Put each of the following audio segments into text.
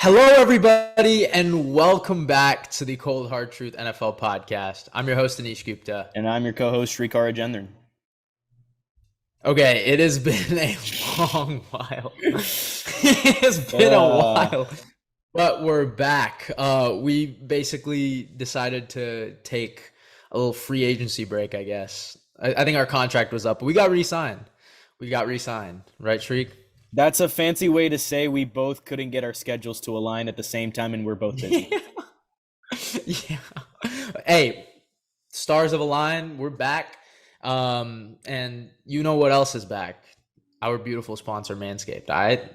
Hello, everybody, and welcome back to the Cold Hard Truth NFL podcast. I'm your host, Anish Gupta. And I'm your co-host, Shrikar Rajendran. Okay, it has been a long while. It has been a while, but we're back. We basically decided to take a little free agency break, I guess. I think our contract was up, but we got re-signed. Right, Shriek? That's a fancy way to say we both couldn't get our schedules to align at the same time and we're both busy. Yeah. Hey, stars have aligned. We're back. And you know what else is back? Our beautiful sponsor, Manscaped. All right.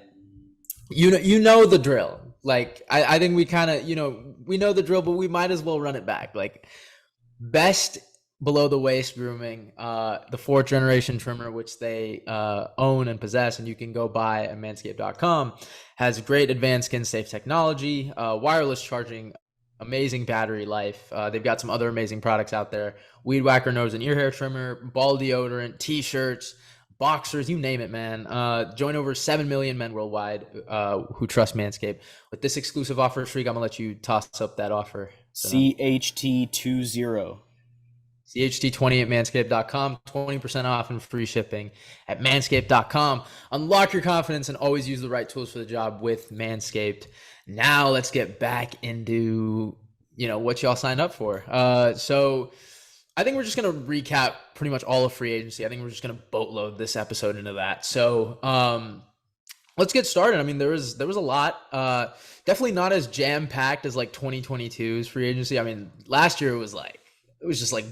You know the drill. Like, I think we kind of, we know the drill, but we might as well run it back. Like, best below the waist grooming, the fourth generation trimmer, which they own and possess, and you can go buy at manscaped.com, has great advanced skin safe technology, wireless charging, amazing battery life. They've got some other amazing products out there: weed whacker nose and ear hair trimmer, ball deodorant, t-shirts, boxers, you name it, man. Join over 7 million men worldwide who trust Manscaped. With this exclusive offer, Shriek, I'm gonna let you toss up that offer. CHT20. CHT20 at manscaped.com, 20% off and free shipping at manscaped.com. Unlock your confidence and always use the right tools for the job with Manscaped. Now let's get back into, what y'all signed up for. So I think we're just going to recap pretty much all of free agency. I think we're just going to boatload this episode into that. So let's get started. I mean, there was a lot. Definitely not as jam-packed as like 2022's free agency. I mean, last year it was just like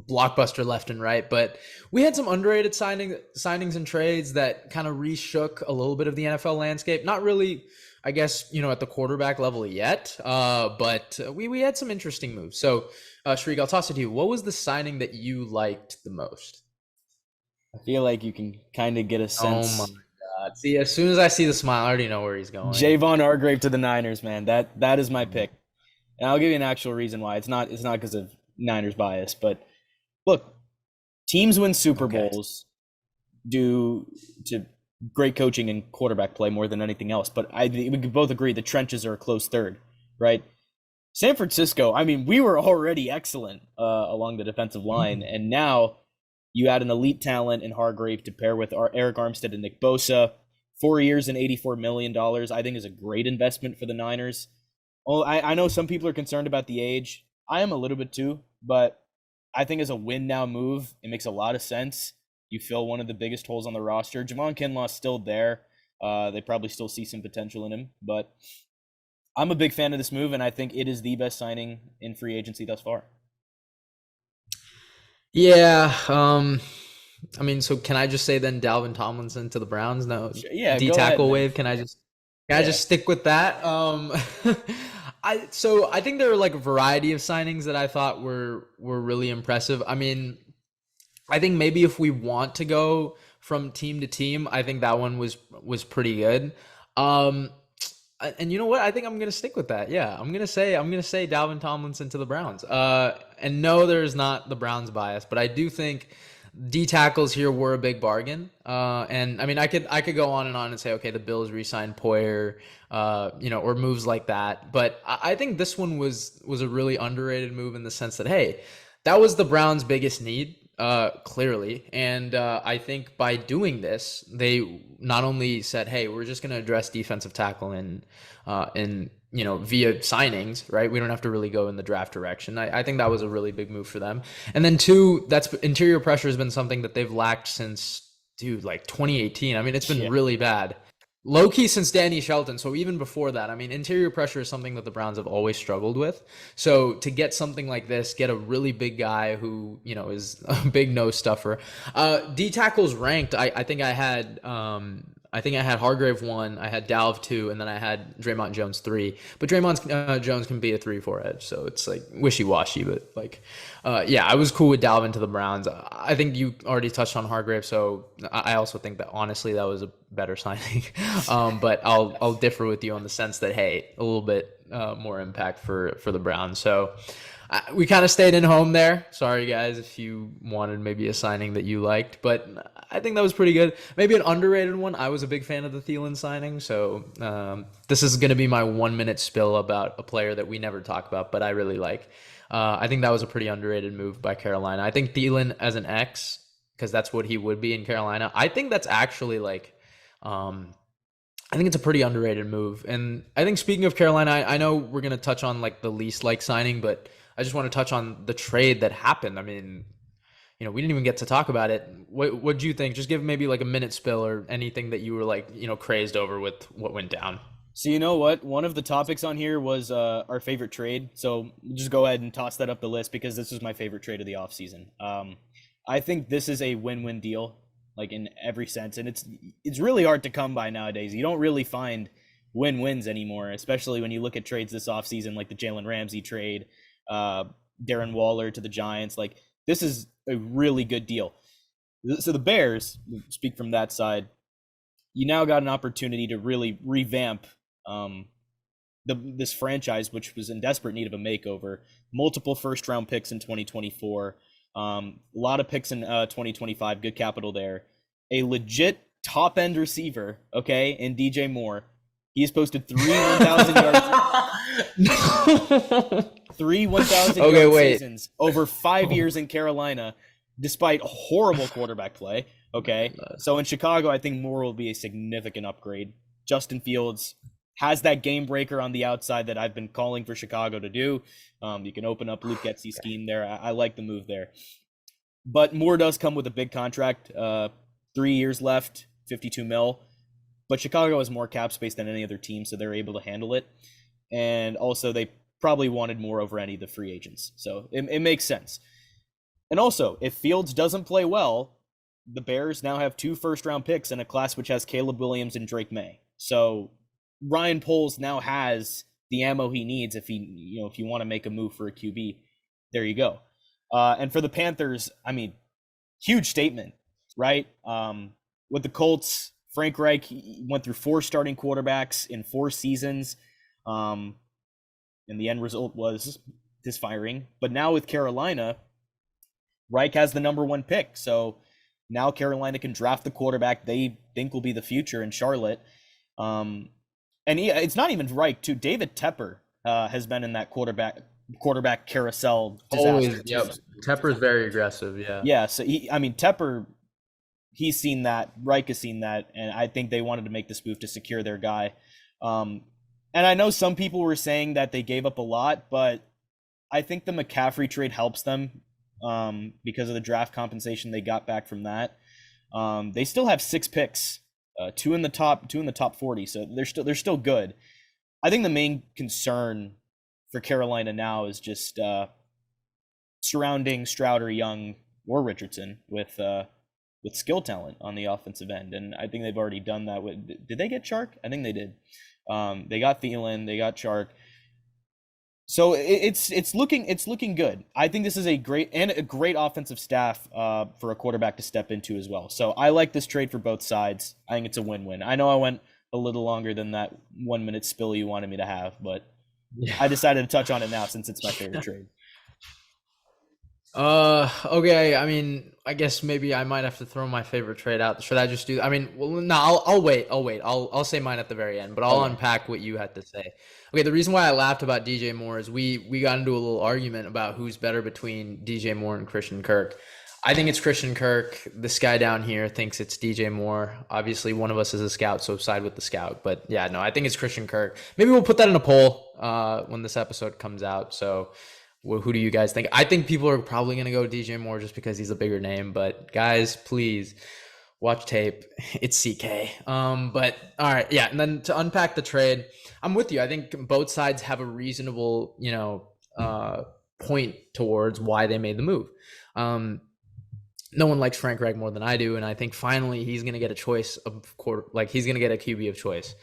blockbuster left and right, but we had some underrated signings and trades that kind of reshook a little bit of the NFL landscape. Not really, I guess, at the quarterback level yet, but we had some interesting moves. So, Shriek, I'll toss it to you. What was the signing that you liked the most? I feel like you can kind of get a sense. Oh my God! See, as soon as I see the smile, I already know where he's going. Javon Hargrave to the Niners, man. That is my pick, and I'll give you an actual reason why. It's not because of Niners bias, but look, teams win Super Bowls due to great coaching and quarterback play more than anything else. But we can both agree the trenches are a close third, right? San Francisco, I mean, we were already excellent along the defensive line, and now you add an elite talent in Hargrave to pair with Eric Armstead and Nick Bosa. 4 years and $84 million, I think, is a great investment for the Niners. Oh, I know some people are concerned about the age. I am a little bit too, but I think as a win now move, it makes a lot of sense. You fill one of the biggest holes on the roster. Javon Kinlaw's still there. They probably still see some potential in him, but I'm a big fan of this move, and I think it is the best signing in free agency thus far. Yeah. I mean, so can I just say then Dalvin Tomlinson to the Browns? No. Yeah. D tackle wave. Can I just stick with that? I think there are like a variety of signings that I thought were really impressive. I mean, I think maybe if we want to go from team to team, I think that one was pretty good. And you know what? I think I'm gonna stick with that. Yeah, I'm gonna say Dalvin Tomlinson to the Browns. And no, there's not the Browns bias, but I do think D tackles here were a big bargain. And I mean, I could go on and say, okay, the Bills re-signed Poyer, or moves like that. But I think this one was a really underrated move in the sense that, hey, that was the Browns' biggest need, clearly. And I think by doing this, they not only said, hey, we're just going to address defensive tackle in via signings, right? We don't have to really go in the draft direction. I think that was a really big move for them. And then two, that's interior pressure has been something that they've lacked since, like 2018. I mean, it's been really bad. Low-key since Danny Shelton. So even before that, I mean, interior pressure is something that the Browns have always struggled with. So to get something like this, get a really big guy who, is a big nose stuffer. D tackles ranked. I think I had Hargrave 1, I had Dalv 2, and then I had Draymond Jones 3. But Draymond Jones can be a 3-4 edge, so it's like wishy-washy. But I was cool with Dalvin to the Browns. I think you already touched on Hargrave, so I also think that honestly that was a better signing. But I'll differ with you on the sense that, hey, a little bit more impact for the Browns. So we kind of stayed in home there. Sorry, guys, if you wanted maybe a signing that you liked, but I think that was pretty good. Maybe an underrated one. I was a big fan of the Thielen signing, so this is going to be my 1 minute spill about a player that we never talk about, but I really like. I think that was a pretty underrated move by Carolina. I think Thielen as an X, because that's what he would be in Carolina. I think that's actually like, I think it's a pretty underrated move. And I think speaking of Carolina, I know we're going to touch on like the least like signing, but I just want to touch on the trade that happened. I mean, we didn't even get to talk about it. What do you think? Just give maybe like a minute spill or anything that you were like, crazed over with what went down. So you know what? One of the topics on here was our favorite trade. So just go ahead and toss that up the list because this was my favorite trade of the offseason. I think this is a win-win deal, like in every sense. And it's really hard to come by nowadays. You don't really find win-wins anymore, especially when you look at trades this offseason, like the Jalen Ramsey trade, Darren Waller to the Giants. Like, this is a really good deal. So the Bears, speak from that side, you now got an opportunity to really revamp this franchise, which was in desperate need of a makeover. Multiple first-round picks in 2024, a lot of picks in 2025, good capital there. A legit top-end receiver, okay, in DJ Moore. He's posted 3 1,000 yards. 3 1,000-yard seasons over 5 years in Carolina, despite horrible quarterback play. Okay, so in Chicago, I think Moore will be a significant upgrade. Justin Fields has that game breaker on the outside that I've been calling for Chicago to do. You can open up Luke Getsy's scheme there. I like the move there. But Moore does come with a big contract. 3 years left, $52 million. But Chicago has more cap space than any other team, so they're able to handle it. And also, they probably wanted more over any of the free agents. So it makes sense. And also, if Fields doesn't play well, the Bears now have 2 first-round picks in a class which has Caleb Williams and Drake May. So Ryan Poles now has the ammo he needs if you want to make a move for a QB. There you go. And for the Panthers, I mean, huge statement, right? With the Colts, Frank Reich went through 4 starting quarterbacks in 4 seasons. And the end result was his firing. But now with Carolina, Reich has the number 1 pick. So now Carolina can draft the quarterback they think will be the future in Charlotte. And it's not even Reich, too. David Tepper has been in that quarterback carousel disaster. Always, yep. Tepper's very aggressive, yeah. Yeah, so Tepper, he's seen that. Reich has seen that, and I think they wanted to make this move to secure their guy. And I know some people were saying that they gave up a lot, but I think the McCaffrey trade helps them because of the draft compensation they got back from that. They still have 6 picks, 2 in the top 40, so they're still good. I think the main concern for Carolina now is just surrounding Stroud or Young or Richardson with skill talent on the offensive end, and I think they've already done that. Did they get Chark? I think they did. They got Thielen, they got Chark. So it's looking good. I think this is a great offensive staff for a quarterback to step into as well. So I like this trade for both sides. I think it's a win-win. I know I went a little longer than that 1 minute spill you wanted me to have, but yeah. I decided to touch on it now since it's my favorite trade. Okay. I mean, I guess maybe I might have to throw my favorite trade out. Should I just do? I mean, well, no. I'll wait. I'll say mine at the very end, but I'll unpack what you had to say. Okay. The reason why I laughed about DJ Moore is we got into a little argument about who's better between DJ Moore and Christian Kirk. I think it's Christian Kirk. This guy down here thinks it's DJ Moore. Obviously, one of us is a scout, so side with the scout. But yeah, no, I think it's Christian Kirk. Maybe we'll put that in a poll when this episode comes out. So who do you guys think? I think people are probably going to go DJ Moore just because he's a bigger name. But guys, please watch tape. It's CK. But all right, yeah. And then to unpack the trade, I'm with you. I think both sides have a reasonable, point towards why they made the move. No one likes Frank Reich more than I do, and I think finally he's going to get a choice of he's going to get a QB of choice.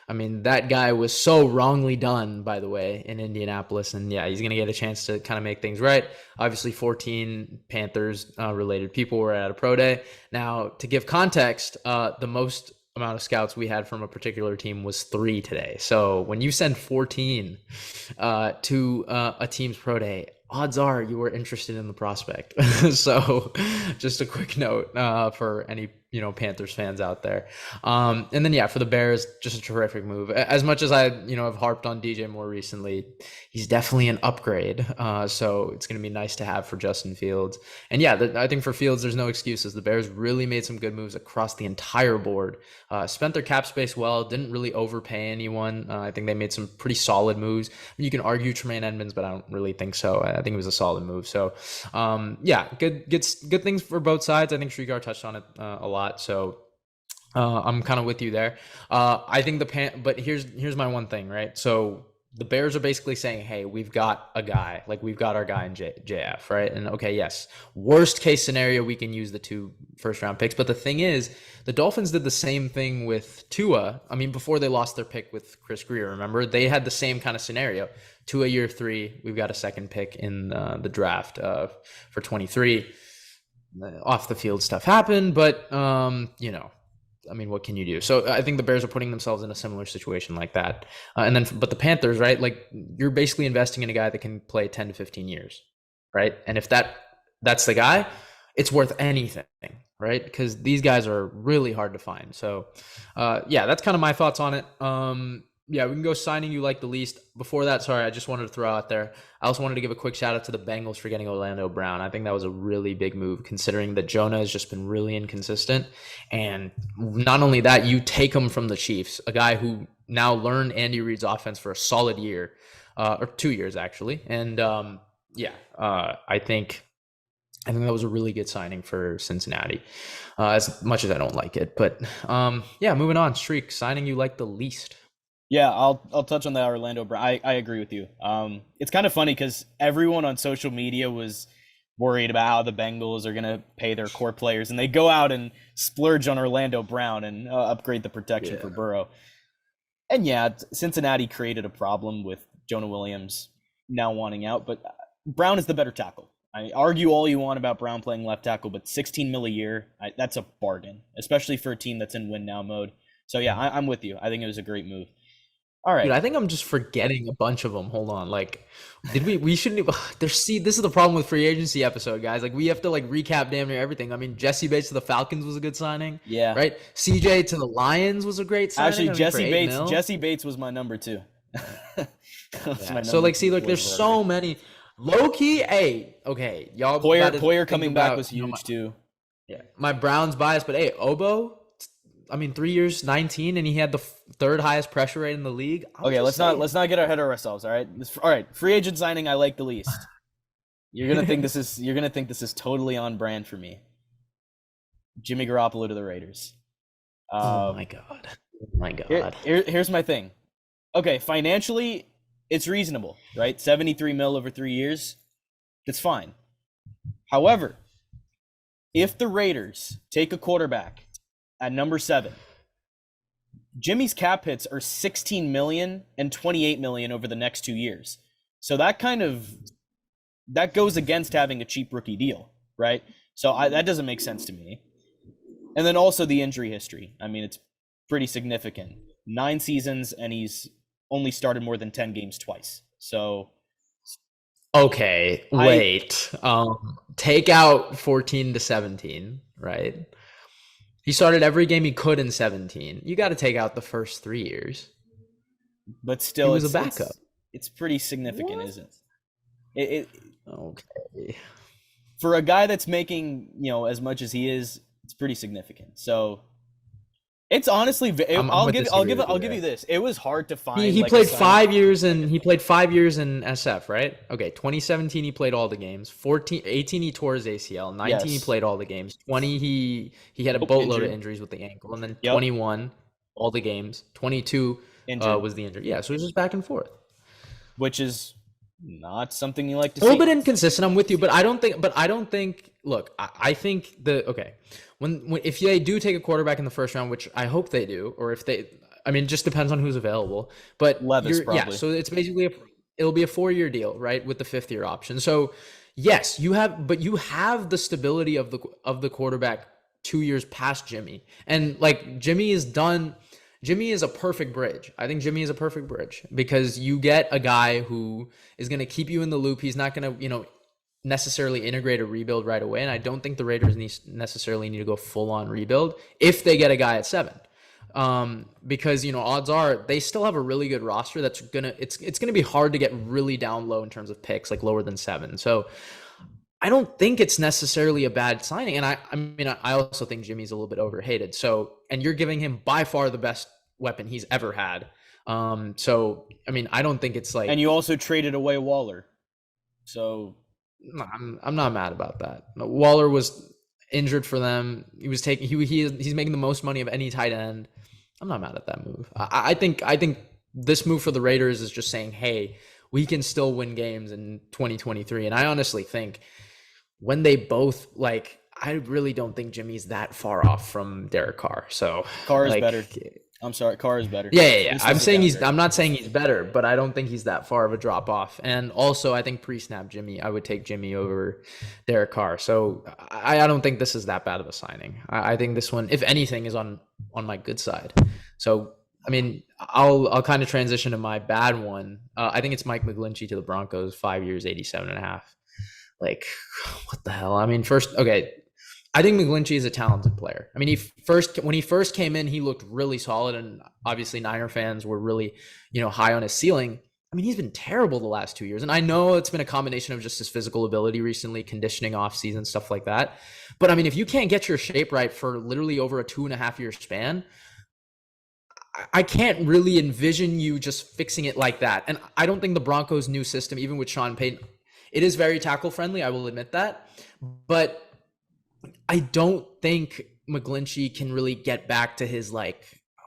I mean, that guy was so wrongly done, by the way, in Indianapolis, and yeah, he's going to get a chance to kind of make things right. Obviously, 14 Panthers related people were at a pro day. Now, to give context, the most amount of scouts we had from a particular team was 3 today. So when you send 14 to a team's pro day, odds are you were interested in the prospect. So just a quick note for any Panthers fans out there. And then for the Bears, just a terrific move. As much as I have harped on DJ more recently, he's definitely an upgrade. So it's going to be nice to have for Justin Fields. And I think for Fields, there's no excuses. The Bears really made some good moves across the entire board. Spent their cap space well, didn't really overpay anyone. I think they made some pretty solid moves. You can argue Tremaine Edmonds, but I don't really think so. I think it was a solid move. So good things for both sides. I think Shrikar touched on it a lot. So I'm kind of with you there. I think but here's my one thing, right? So the Bears are basically saying, hey, we've got a guy, like we've got our guy in JF, right? And okay, yes, worst case scenario, we can use the 2 first-round picks. But the thing is, the Dolphins did the same thing with Tua. I mean, before they lost their pick with Chris Greer, remember? They had the same kind of scenario. Tua year 3, we've got a second pick in the draft for 23. Off the field stuff happened, but I mean, what can you do? So I think the Bears are putting themselves in a similar situation like that. But the Panthers, right? Like you're basically investing in a guy that can play 10 to 15 years, right? And if that's the guy, it's worth anything, right? Because these guys are really hard to find. So that's kind of my thoughts on it. We can go signing you like the least. Before that, sorry, I just wanted to throw out there, I also wanted to give a quick shout out to the Bengals for getting Orlando Brown. I think that was a really big move considering that Jonah has just been really inconsistent. And not only that, you take him from the Chiefs, a guy who now learned Andy Reid's offense for a solid year, or 2 years actually. And I think that was a really good signing for Cincinnati, as much as I don't like it. But moving on, Streak, signing you like the least. Yeah, I'll touch on that Orlando Brown. I agree with you. It's kind of funny because everyone on social media was worried about how the Bengals are going to pay their core players, and they go out and splurge on Orlando Brown and upgrade the protection for Burrow. And Cincinnati created a problem with Jonah Williams now wanting out, but Brown is the better tackle. I argue all you want about Brown playing left tackle, but $16 million a year, that's a bargain, especially for a team that's in win now mode. So I'm with you. I think it was a great move. All right. Dude, I think I'm just forgetting a bunch of them. Hold on. Like, we shouldn't this is the problem with free agency episode, guys. Like, we have to recap damn near everything. I mean, Jesse Bates to the Falcons was a good signing. Yeah. Right? CJ to the Lions was a great signing. Actually, Jesse Bates was my number 2. So there's so many. Low key, okay. Y'all Poyer coming back was huge too. Yeah. My Browns bias, but Obo, 3 years, 19, and he had the third highest pressure rate in the league. Let's not get ahead of ourselves. All right, free agent signing I like the least. You're gonna think this is totally on brand for me. Jimmy Garoppolo to the Raiders. Oh my god. Here's my thing. Okay, financially, it's reasonable, right? $73 million over 3 years, it's fine. However, if the Raiders take a quarterback at number 7, Jimmy's cap hits are $16 million and $28 million over the next 2 years. So that goes against having a cheap rookie deal, right? So that doesn't make sense to me. And then also the injury history. I mean, it's pretty significant. 9 seasons, and he's only started more than 10 games twice. So okay, wait. Take out 14 to 17, right? He started every game he could in 17. You got to take out the first 3 years. But still, he was a backup. It's pretty significant, isn't it? Okay. For a guy that's making as much as he is, it's pretty significant. So it's honestly, I'll give you this. It was hard to find. He played 5 years in SF, right? Okay, 2017 he played all the games. 18 he tore his ACL. 19 he played all the games. 20 he had a boatload of injuries with the ankle, and then 21 all the games. 22 was the injury. Yeah, so he's just back and forth, which is not something you like to see. A little bit inconsistent. I'm with you, but I don't think. Look, I think when if they do take a quarterback in the first round, which I hope they do, or if they, it just depends on who's available. But Levis probably. So it's basically it'll be a 4-year deal, right, with the 5th year option. So yes, you have the stability of the quarterback 2 years past Jimmy. And like Jimmy is a perfect bridge. I think Jimmy is a perfect bridge because you get a guy who is going to keep you in the loop. He's not going to, necessarily integrate a rebuild right away. And I don't think the Raiders necessarily need to go full on rebuild if they get a guy at 7. Because odds are they still have a really good roster that's gonna be hard to get really down low in terms of picks, like lower than 7. So I don't think it's necessarily a bad signing. And I also think Jimmy's a little bit overhated. So, and you're giving him by far the best weapon he's ever had. So I don't think it's like. And you also traded away Waller, so. No, I'm not mad about that. Waller was injured for them. He was taking he's making the most money of any tight end. I'm not mad at that move. I think this move for the Raiders is just saying, hey, we can still win games in 2023. And I honestly think when they both I really don't think Jimmy's that far off from Derek Carr. So Carr is better. I'm sorry, Carr is better. Yeah. I'm not saying he's better, but I don't think he's that far of a drop off. And also, I think pre-snap Jimmy, I would take Jimmy over Derek Carr. So I don't think this is that bad of a signing. I think this one, if anything, is on my good side. So I'll kind of transition to my bad one. I think it's Mike McGlinchey to the Broncos, 5 years, 87.5. Like, what the hell? First, okay. I think McGlinchey is a talented player. When he first came in, he looked really solid, and obviously Niner fans were really, high on his ceiling. He's been terrible the last 2 years, and I know it's been a combination of just his physical ability recently, conditioning off season, stuff like that. But if you can't get your shape right for literally over a 2.5-year span, I can't really envision you just fixing it like that. And I don't think the Broncos' new system, even with Sean Payton, it is very tackle friendly. I will admit that, but I don't think McGlinchey can really get back to his, I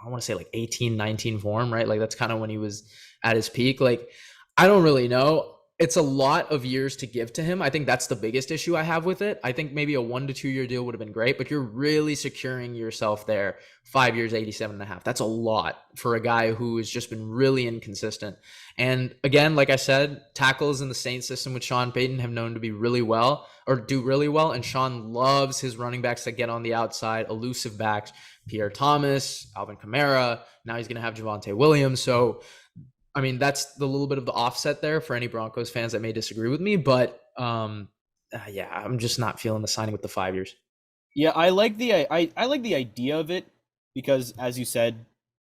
want to say 18, 19 form, right? That's kind of when he was at his peak. I don't really know. It's a lot of years to give to him. I think that's the biggest issue I have with it. I think maybe a 1 to 2 year deal would have been great, but you're really securing yourself there. 5 years, 87.5. That's a lot for a guy who has just been really inconsistent. And again, like I said, tackles in the Saints system with Sean Payton have known to be really well or do really well. And Sean loves his running backs that get on the outside, elusive backs, Pierre Thomas, Alvin Kamara. Now he's going to have Javonte Williams. So, that's the little bit of the offset there for any Broncos fans that may disagree with me. But I'm just not feeling the signing with the 5 years. Yeah, I like the idea of it because, as you said,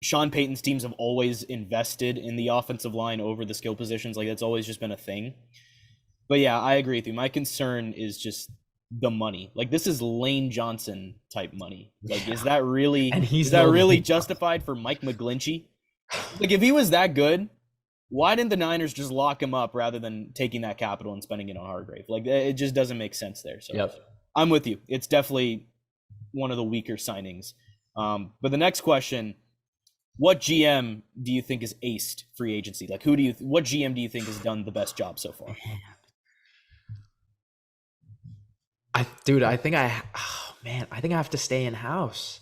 Sean Payton's teams have always invested in the offensive line over the skill positions. That's always just been a thing. But yeah, I agree with you. My concern is just the money. This is Lane Johnson type money. Is that really justified for Mike McGlinchey? If he was that good, why didn't the Niners just lock him up rather than taking that capital and spending it on Hargrave? It just doesn't make sense there. So yep. I'm with you. It's definitely one of the weaker signings. But the next question, what GM do you think is aced free agency? What GM do you think has done the best job so far? I think I have to stay in house.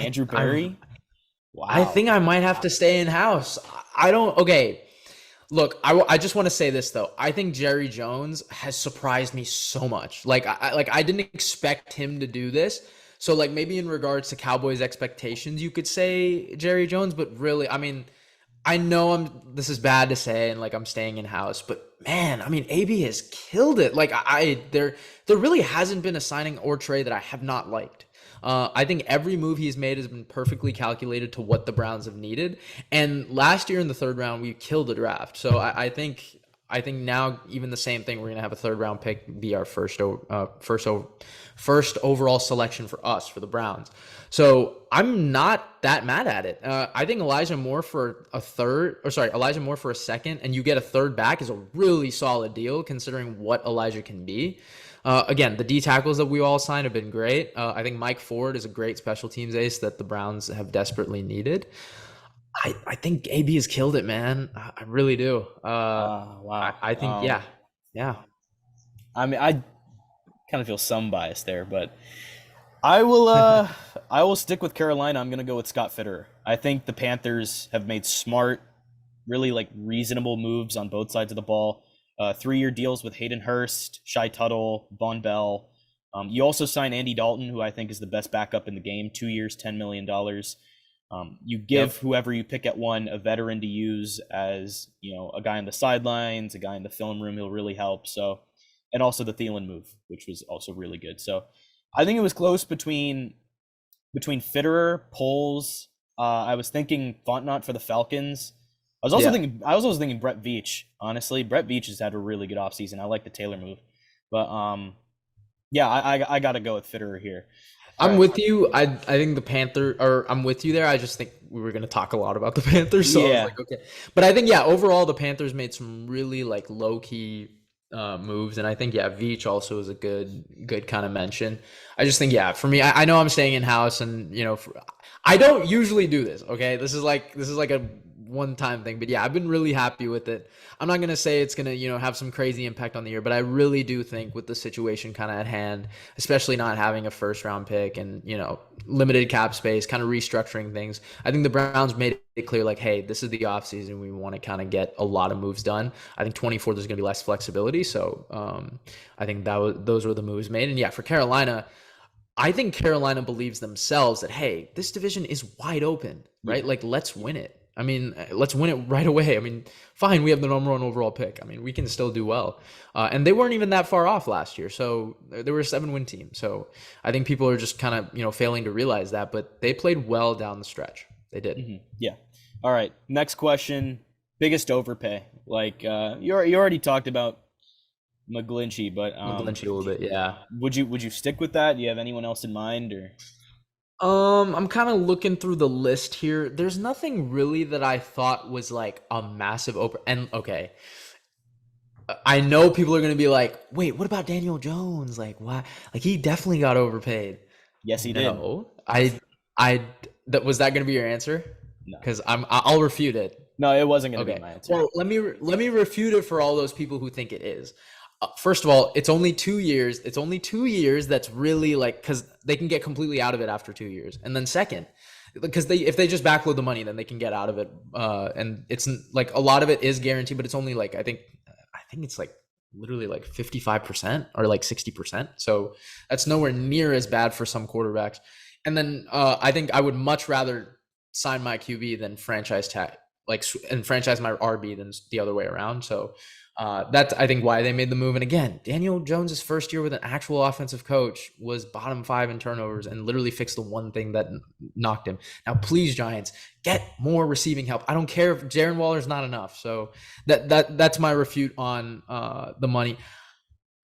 Andrew Berry? Wow. I think I might have to stay in house. Okay. Look, I just want to say this though. I think Jerry Jones has surprised me so much. I didn't expect him to do this. So maybe in regards to Cowboys expectations, you could say Jerry Jones, but really, I know this is bad to say and I'm staying in house, but man, AB has killed it. There really hasn't been a signing or trade that I have not liked. I think every move he's made has been perfectly calculated to what the Browns have needed. And last year in the 3rd round, we killed the draft. So I think now even the same thing, we're going to have a 3rd round pick be our first overall selection for us, for the Browns. So I'm not that mad at it. I think Elijah Moore for a 2nd, and you get a 3rd back is a really solid deal considering what Elijah can be. Again, the D tackles that we all signed have been great. I think Mike Ford is a great special teams ace that the Browns have desperately needed. I think AB has killed it, man. I really do. Wow. I think, yeah. I kind of feel some bias there, but I will stick with Carolina. I'm going to go with Scott Fitterer. I think the Panthers have made smart, really reasonable moves on both sides of the ball. 3-year deals with Hayden Hurst, Shai Tuttle, Von Bell. You also sign Andy Dalton, who I think is the best backup in the game, 2 years, $10 million. You give whoever you pick at one a veteran to use as, a guy on the sidelines, a guy in the film room. He'll really help. So, and also the Thielen move, which was also really good. So I think it was close between Fitterer, Poles. I was thinking Fontenot for the Falcons. I was also thinking Brett Veach. Honestly, Brett Veach has had a really good offseason. I like the Taylor move, but yeah, I got to go with Fitterer here. I'm with you. I think the Panther, or I'm with you there. I just think we were going to talk a lot about the Panthers, so I was like, okay. But I think overall the Panthers made some really like low key moves, and I think Veach also is a good kind of mention. I just think for me, I know I'm staying in house, and I don't usually do this. Okay, this is like a one-time thing, but I've been really happy with it. I'm not gonna say it's gonna have some crazy impact on the year, but I really do think with the situation kind of at hand, especially not having a first-round pick and limited cap space, kind of restructuring things, I think the Browns made it clear like, hey, this is the offseason, we want to kind of get a lot of moves done. I think 24 there's gonna be less flexibility, so I think those were the moves made. And for Carolina, I think Carolina believes themselves that, hey, this division is wide open, right? Like, let's win it. I mean, let's win it right away. I mean, fine, we have the number 1 overall pick. I mean, we can still do well. And they weren't even that far off last year. So they were a 7-win team. So I think people are just kind of, failing to realize that. But they played well down the stretch. They did. Mm-hmm. Yeah. All right. Next question. Biggest overpay. Like, you already talked about McGlinchey, but McGlinchey a little bit, yeah. Would you stick with that? Do you have anyone else in mind, or? I'm kind of looking through the list here. There's nothing really that I thought was like a massive and okay, I know people are gonna be like, wait, what about Daniel Jones? Like, why? Like, he definitely got overpaid. Yes, he did. No, was that gonna be your answer? No, because I'll refute it. No, it wasn't gonna be my answer. Well, let me refute it for all those people who think it is. First of all, it's only 2 years. It's only 2 years. That's really like, because they can get completely out of it after 2 years. And then second, because if they just backload the money, then they can get out of it. And it's like a lot of it is guaranteed, but it's only like I think it's like literally like 55% or like 60%. So that's nowhere near as bad for some quarterbacks. And then I think I would much rather sign my QB than franchise tag, and franchise my RB than the other way around. So that's, I think, why they made the move. And again, Daniel Jones' first year with an actual offensive coach was bottom 5 in turnovers and literally fixed the one thing that knocked him. Now, please, Giants, get more receiving help. I don't care if Darren Waller's not enough. So that's my refute on the money.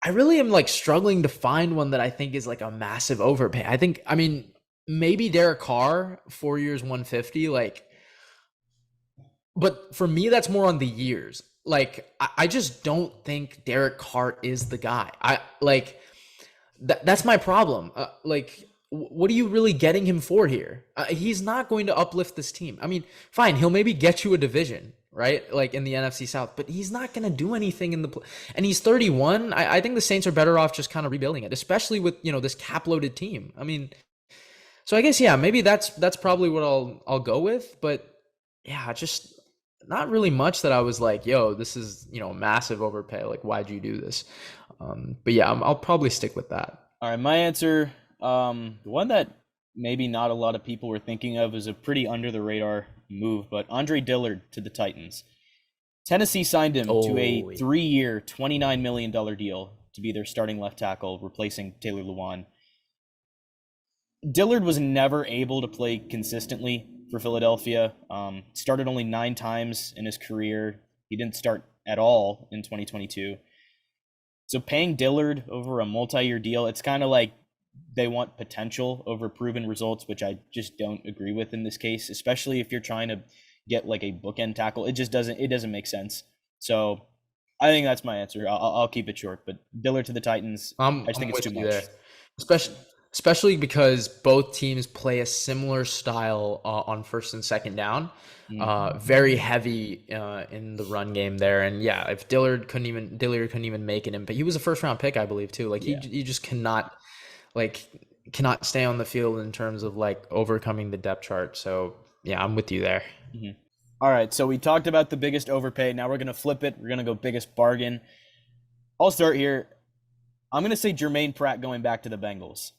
I really am like struggling to find one that I think is like a massive overpay. I mean, maybe Derek Carr, 4 years, 150, but for me, that's more on the years. Like, I just don't think Derek Carr is the guy. That's my problem. What are you really getting him for here? He's not going to uplift this team. I mean, fine, he'll maybe get you a division, right? Like in the NFC South, but he's not going to do anything and he's 31. I think the Saints are better off just kind of rebuilding it, especially with, this cap-loaded team. I mean, so I guess, maybe that's probably what I'll go with, but just not really much that I was like, yo, this is, a massive overpay. Like, why'd you do this? But I'll probably stick with that. All right. My answer, the one that maybe not a lot of people were thinking of is a pretty under the radar move, but Andre Dillard to the Titans. Tennessee signed him to a 3-year, $29 million deal to be their starting left tackle, replacing Taylor Lewan. Dillard was never able to play consistently for Philadelphia. Started only 9 times in his career. He didn't start at all in 2022. So paying Dillard over a multi-year deal, it's kind of like they want potential over proven results, which I just don't agree with in this case, especially if you're trying to get like a bookend tackle. It doesn't make sense. So I think that's my answer. I'll keep it short, but Dillard to the Titans, I just think it's too much. Especially because both teams play a similar style on first and second down. Very heavy in the run game there. And if Dillard couldn't even make an impact. He was a first round pick, I believe, too. Like he just cannot stay on the field in terms of like overcoming the depth chart. So I'm with you there. Mm-hmm. All right, so we talked about the biggest overpay. Now we're gonna flip it. We're gonna go biggest bargain. I'll start here. I'm going to say Jermaine Pratt going back to the Bengals.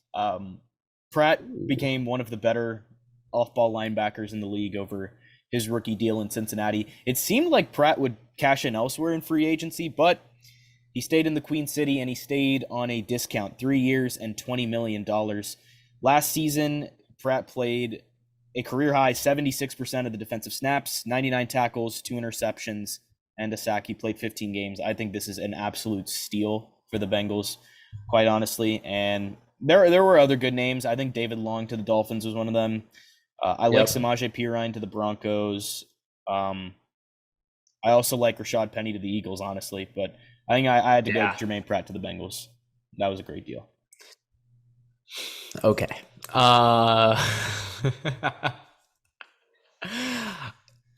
Pratt became one of the better off-ball linebackers in the league over his rookie deal in Cincinnati. It seemed like Pratt would cash in elsewhere in free agency, but he stayed in the Queen City and he stayed on a discount, 3 years and $20 million. Last season, Pratt played a career-high 76% of the defensive snaps, 99 tackles, 2 interceptions, and a sack. He played 15 games. I think this is an absolute steal for the Bengals, quite honestly. And there were other good names. I think David Long to the Dolphins was one of them. I like Samaje Perine to the Broncos. I also like Rashad Penny to the Eagles, honestly. But I think I had to go with Jermaine Pratt to the Bengals. That was a great deal. Okay.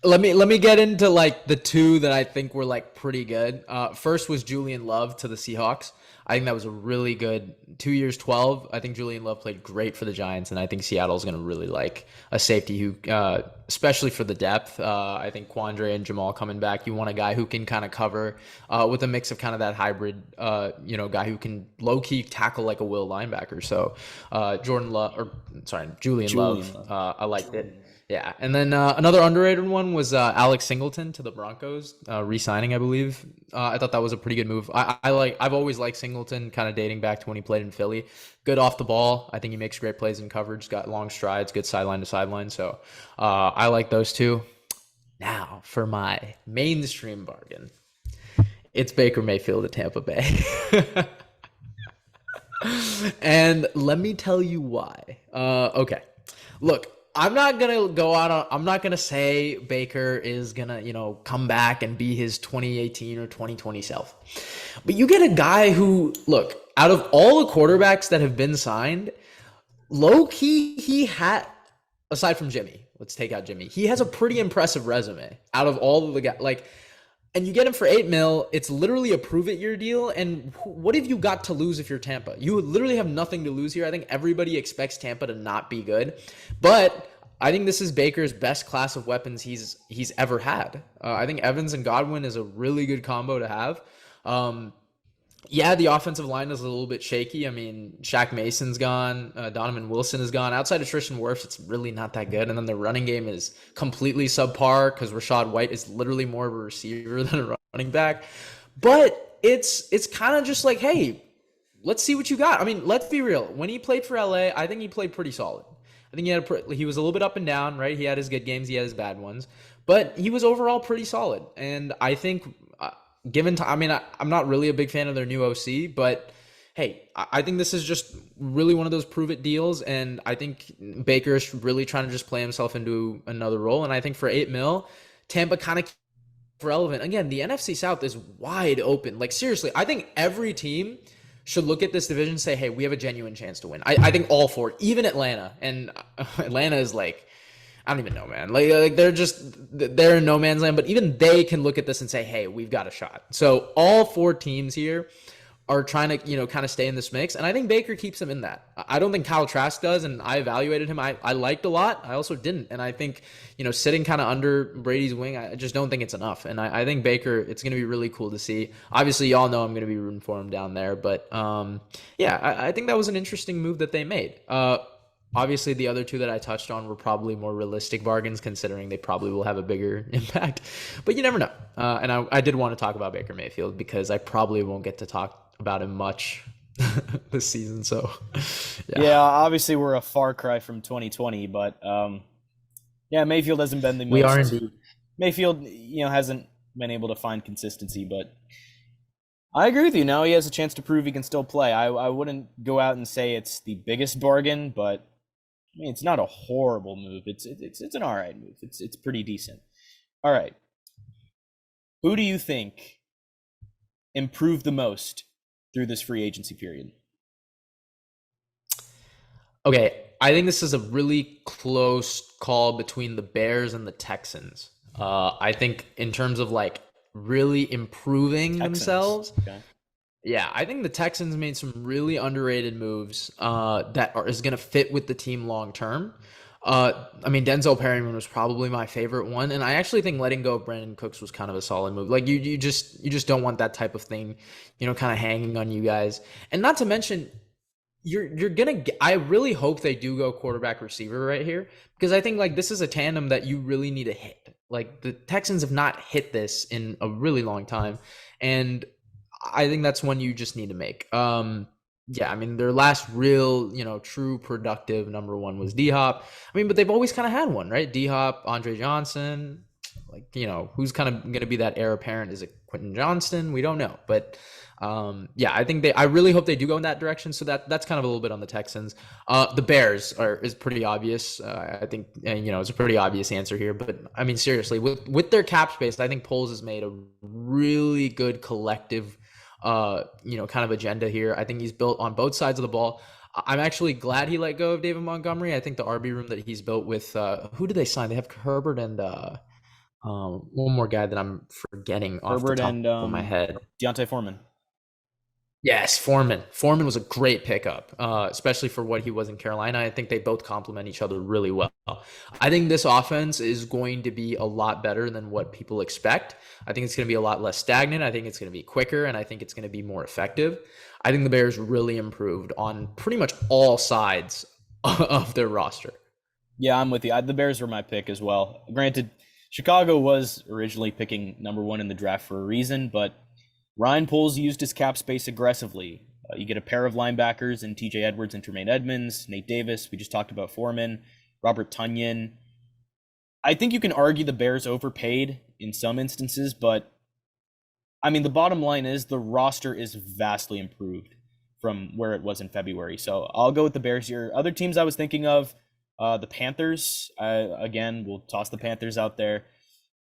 Let me get into like the two that I think were like pretty good. First was Julian Love to the Seahawks. I think that was a really good 2 years, 12. I think Julian Love played great for the Giants, and I think Seattle's going to really like a safety who, especially for the depth. I think Quandre and Jamal coming back. You want a guy who can kind of cover with a mix of kind of that hybrid, guy who can low key tackle like a will linebacker. So Julian Love. I liked it. Yeah, and then another underrated one was Alex Singleton to the Broncos, re-signing, I believe. I thought that was a pretty good move. I've always liked Singleton, kind of dating back to when he played in Philly. Good off the ball. I think he makes great plays in coverage. Got long strides, good sideline to sideline. So I like those two. Now for my mainstream bargain, it's Baker Mayfield to Tampa Bay. And let me tell you why. Okay, look. I'm not gonna say Baker is gonna, come back and be his 2018 or 2020 self. But you get a guy who, look, out of all the quarterbacks that have been signed, low key, he had, aside from Jimmy, let's take out Jimmy, he has a pretty impressive resume out of all of the guys. And you get him for $8 million. It's literally a prove it year deal. And what have you got to lose if you're Tampa? You literally have nothing to lose here. I think everybody expects Tampa to not be good, but I think this is Baker's best class of weapons he's ever had. I think Evans and Godwin is a really good combo to have. The offensive line is a little bit shaky. I mean, Shaq Mason's gone. Donovan Wilson is gone. Outside of Tristan Wirfs, it's really not that good. And then the running game is completely subpar because Rachaad White is literally more of a receiver than a running back. But it's kind of just like, hey, let's see what you got. I mean, let's be real. When he played for LA, I think he played pretty solid. I think he was a little bit up and down, right? He had his good games, he had his bad ones, but he was overall pretty solid. And I think, given time, I mean, I'm not really a big fan of their new OC, but hey, I think this is just really one of those prove it deals. And I think Baker is really trying to just play himself into another role. And I think for $8 million, Tampa kind of relevant. Again, the NFC South is wide open. Like, seriously, I think every team should look at this division and say, hey, we have a genuine chance to win. I think all four, even Atlanta. And Atlanta is like, I don't even know, man. Like they're in no man's land, but even they can look at this and say, hey, we've got a shot. So all four teams here are trying to, kind of stay in this mix. And I think Baker keeps them in that. I don't think Kyle Trask does, and I evaluated him. I liked a lot. I also didn't. And I think, sitting kind of under Brady's wing, I just don't think it's enough. And I think Baker, it's going to be really cool to see. Obviously, y'all know I'm going to be rooting for him down there. But, I think that was an interesting move that they made. Obviously, the other two that I touched on were probably more realistic bargains, considering they probably will have a bigger impact. But you never know. And I did want to talk about Baker Mayfield because I probably won't get to talk about him much this season. So, yeah, obviously we're a far cry from 2020, but Mayfield hasn't been the most. We are indeed. Mayfield, hasn't been able to find consistency, but I agree with you. Now he has a chance to prove he can still play. I wouldn't go out and say it's the biggest bargain, but I mean, it's not a horrible move. It's an all right move. It's pretty decent. All right. Who do you think improved the most through this free agency period? Okay, I think this is a really close call between the Bears and the Texans. I think in terms of like really improving themselves. Okay. Yeah, I think the Texans made some really underrated moves that is going to fit with the team long term. I mean, Denzel Perryman was probably my favorite one, and I actually think letting go of Brandon Cooks was kind of a solid move. Like you just don't want that type of thing, kind of hanging on you guys. And not to mention, you're gonna get, I really hope they do go quarterback receiver right here, because I think like this is a tandem that you really need to hit. Like the Texans have not hit this in a really long time, and I think that's one you just need to make. Yeah, I mean their last real, true productive number one was D Hop. I mean, but they've always kind of had one, right? D Hop, Andre Johnson. Like, who's kind of going to be that heir apparent? Is it Quentin Johnston? We don't know, but yeah, I think I really hope they do go in that direction. So that's kind of a little bit on the Texans. The Bears is pretty obvious. I think, it's a pretty obvious answer here. But I mean, seriously, with their cap space, I think Poles has made a really good collective, kind of agenda here. I think he's built on both sides of the ball. I'm actually glad he let go of David Montgomery. I think the RB room that he's built with, who did they sign? They have Herbert and one more guy that I'm forgetting off Herbert the top and of my head. Deontay Foreman. Yes, Foreman. Foreman was a great pickup, especially for what he was in Carolina. I think they both complement each other really well. I think this offense is going to be a lot better than what people expect. I think it's going to be a lot less stagnant. I think it's going to be quicker, and I think it's going to be more effective. I think the Bears really improved on pretty much all sides of their roster. Yeah, I'm with you. The Bears were my pick as well. Granted, Chicago was originally picking number one in the draft for a reason, but Ryan Poles used his cap space aggressively. You get a pair of linebackers in TJ Edwards and Tremaine Edmonds, Nate Davis. We just talked about Foreman, Robert Tonyan. I think you can argue the Bears overpaid in some instances, but I mean, the bottom line is the roster is vastly improved from where it was in February. So I'll go with the Bears here. Other teams I was thinking of, the Panthers. Again, we'll toss the Panthers out there.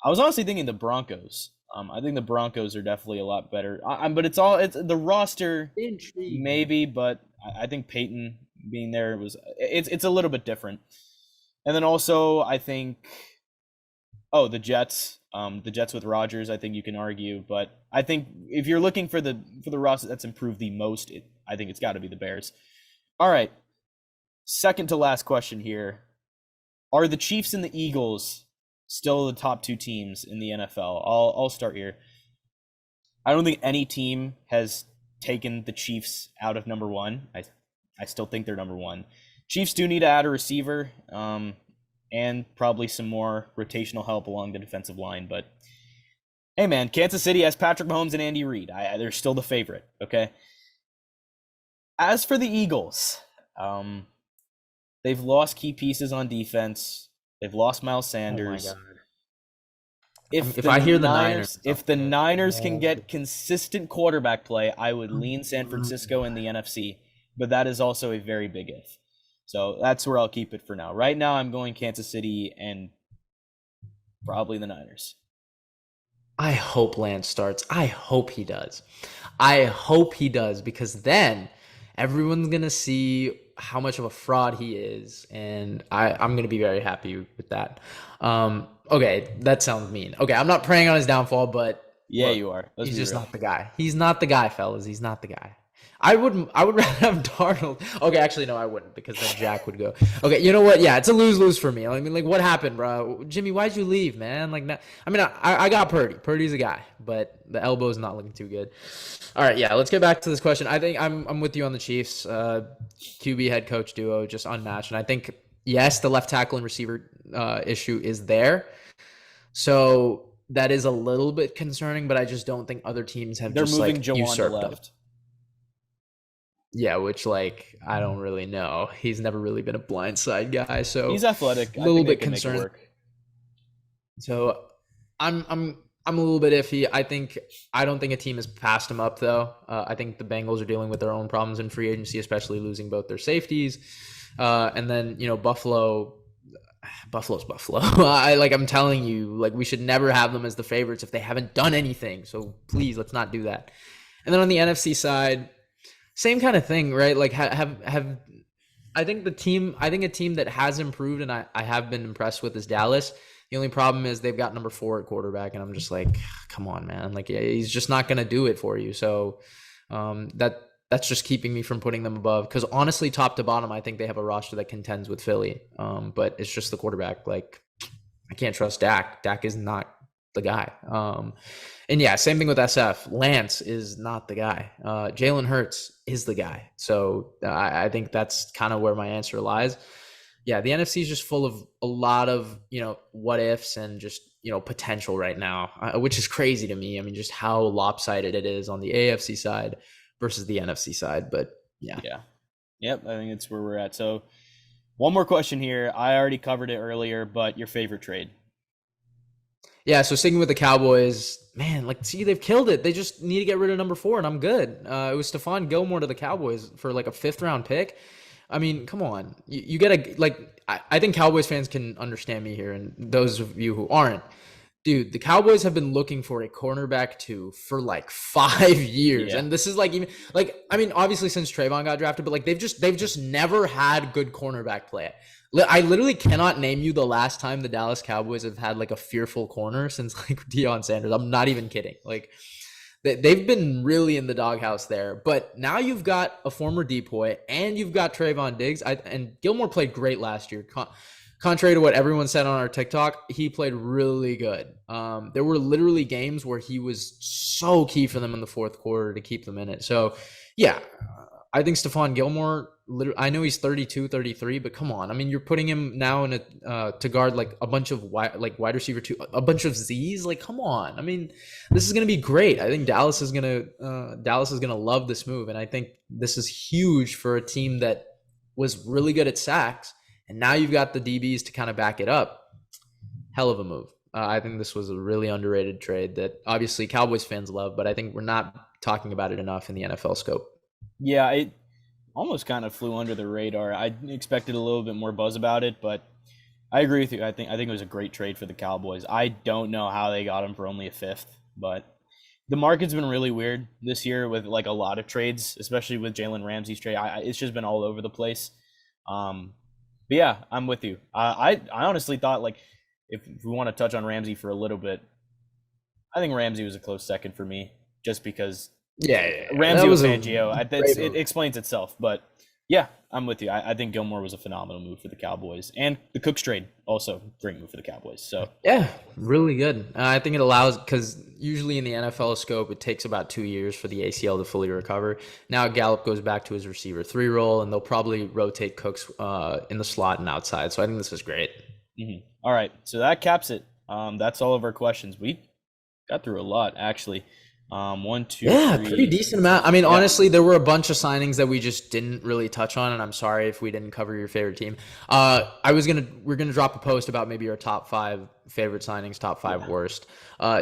I was honestly thinking the Broncos. I think the Broncos are definitely a lot better. But it's the roster, maybe, but I think Peyton being there it's a little bit different. And then also I think, the Jets. The Jets with Rodgers, I think you can argue, but I think if you're looking for the roster that's improved the most, I think it's got to be the Bears. All right, second to last question here: are the Chiefs and the Eagles still the top two teams in the NFL? I'll start here. I don't think any team has taken the Chiefs out of number one. I still think they're number one. Chiefs do need to add a receiver, and probably some more rotational help along the defensive line. But hey, man, Kansas City has Patrick Mahomes and Andy Reid. They're still the favorite. Okay. As for the Eagles, they've lost key pieces on defense. They've lost Miles Sanders. Oh my God. If I hear the Niners, if the Niners can get consistent quarterback play, I would lean San Francisco in the NFC. But that is also a very big if. So that's where I'll keep it for now. Right now, I'm going Kansas City and probably the Niners. I hope Lance starts. I hope he does. I hope he does, because then everyone's going to see how much of a fraud he is, and I'm going to be very happy with that. Okay, that sounds mean. Okay, I'm not preying on his downfall, but yeah, look, you are. He's just not the guy. He's not the guy, fellas. He's not the guy. I would rather have Darnold. Okay, actually, no, I wouldn't, because then Jack would go. Okay, you know what? Yeah, it's a lose-lose for me. I mean, like, what happened, bro? Jimmy, why'd you leave, man? Like, I mean, I got Purdy. Purdy's a guy, but the elbow's not looking too good. All right, yeah, let's get back to this question. I think I'm with you on the Chiefs. QB head coach duo, just unmatched. And I think, yes, the left tackle and receiver issue is there. So that is a little bit concerning, but I just don't think other teams have They're just moving like Jawan usurped to them. left. Yeah, which, like, I don't really know. He's never really been a blindside guy, so He's athletic. a little bit concerned. concerned. So I'm a little bit iffy. I don't think a team has passed him up, though. I think the Bengals are dealing with their own problems in free agency, especially losing both their safeties. And then, Buffalo's Buffalo. I'm telling you, like, we should never have them as the favorites if they haven't done anything. So please, let's not do that. And then on the NFC side, same kind of thing, right? Like, I think a team that has improved and I have been impressed with is Dallas. The only problem is they've got number 4 at quarterback, and I'm just like, come on, man. Like, yeah, he's just not going to do it for you. So that's that's just keeping me from putting them above. Because honestly, top to bottom, I think they have a roster that contends with Philly. But it's just the quarterback. Like, I can't trust Dak. Dak is not the guy. And yeah, same thing with SF. Lance is not the guy. Jalen Hurts is the guy. So I think that's kind of where my answer lies. Yeah, the NFC is just full of a lot of, what ifs and just, potential right now, which is crazy to me. I mean, just how lopsided it is on the AFC side versus the NFC side. But yeah. Yep, I think it's where we're at. So one more question here. I already covered it earlier, but your favorite trade? Yeah, so sticking with the Cowboys, man, they've killed it. They just need to get rid of number 4, and I'm good. It was Stephon Gilmore to the Cowboys for like a 5th-round pick. I mean, come on. You get I think Cowboys fans can understand me here, and those of you who aren't. Dude, the Cowboys have been looking for a cornerback 2 for like 5 years. Yeah. And this is obviously since Trayvon got drafted, but they've just never had good cornerback play. I literally cannot name you the last time the Dallas Cowboys have had a fearful corner since Deion Sanders. I'm not even kidding. They've been really in the doghouse there. But now you've got a former depoy and you've got Trayvon Diggs. And Gilmore played great last year. Contrary to what everyone said on our TikTok, he played really good. There were literally games where he was so key for them in the 4th quarter to keep them in it. So, yeah, I think Stephon Gilmore, I know he's 32, 33, but come on. I mean, you're putting him now in to guard a bunch of wide receiver 2, a bunch of Z's. Come on. I mean, this is going to be great. I think Dallas is going to love this move. And I think this is huge for a team that was really good at sacks. And now you've got the DBs to kind of back it up. Hell of a move. I think this was a really underrated trade that obviously Cowboys fans love, but I think we're not talking about it enough in the NFL scope. Yeah, it almost kind of flew under the radar. I expected a little bit more buzz about it, but I agree with you. I think it was a great trade for the Cowboys. I don't know how they got him for only a 5th, but the market's been really weird this year with a lot of trades, especially with Jalen Ramsey's trade. It's just been all over the place. But yeah, I'm with you. I honestly thought if we want to touch on Ramsey for a little bit, I think Ramsey was a close second for me, just because Ramsey was Fangio. It explains itself. But yeah, I'm with you. I think Gilmore was a phenomenal move for the Cowboys, and the Cooks trade also great move for the Cowboys. So yeah, really good. I think it allows, because usually in the NFL scope it takes about 2 years for the ACL to fully recover. Now Gallup goes back to his receiver 3 role, and they'll probably rotate Cooks in the slot and outside. So I think this is great. Mm-hmm. All right, so that caps it. That's all of our questions. We got through a lot, actually. 1, 2, yeah, 3. Pretty decent amount. I mean, honestly, there were a bunch of signings that we just didn't really touch on, and I'm sorry if we didn't cover your favorite team. We're gonna drop a post about maybe our top 5 favorite signings, top 5 worst.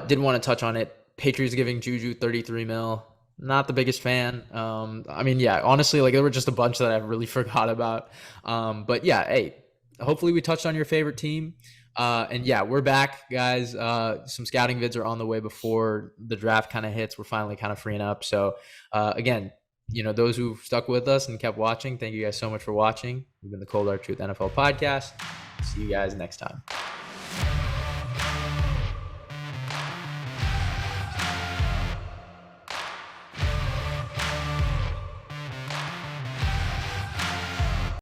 Did want to touch on it. Patriots giving Juju $33 million. Not the biggest fan. I mean, yeah, honestly, there were just a bunch that I really forgot about. But yeah, hey, hopefully we touched on your favorite team. And yeah, we're back, guys. Some scouting vids are on the way before the draft kind of hits. We're finally kind of freeing up. So again, those who stuck with us and kept watching, thank you guys so much for watching. We've been the Cold Hard Truth NFL podcast. See you guys next time.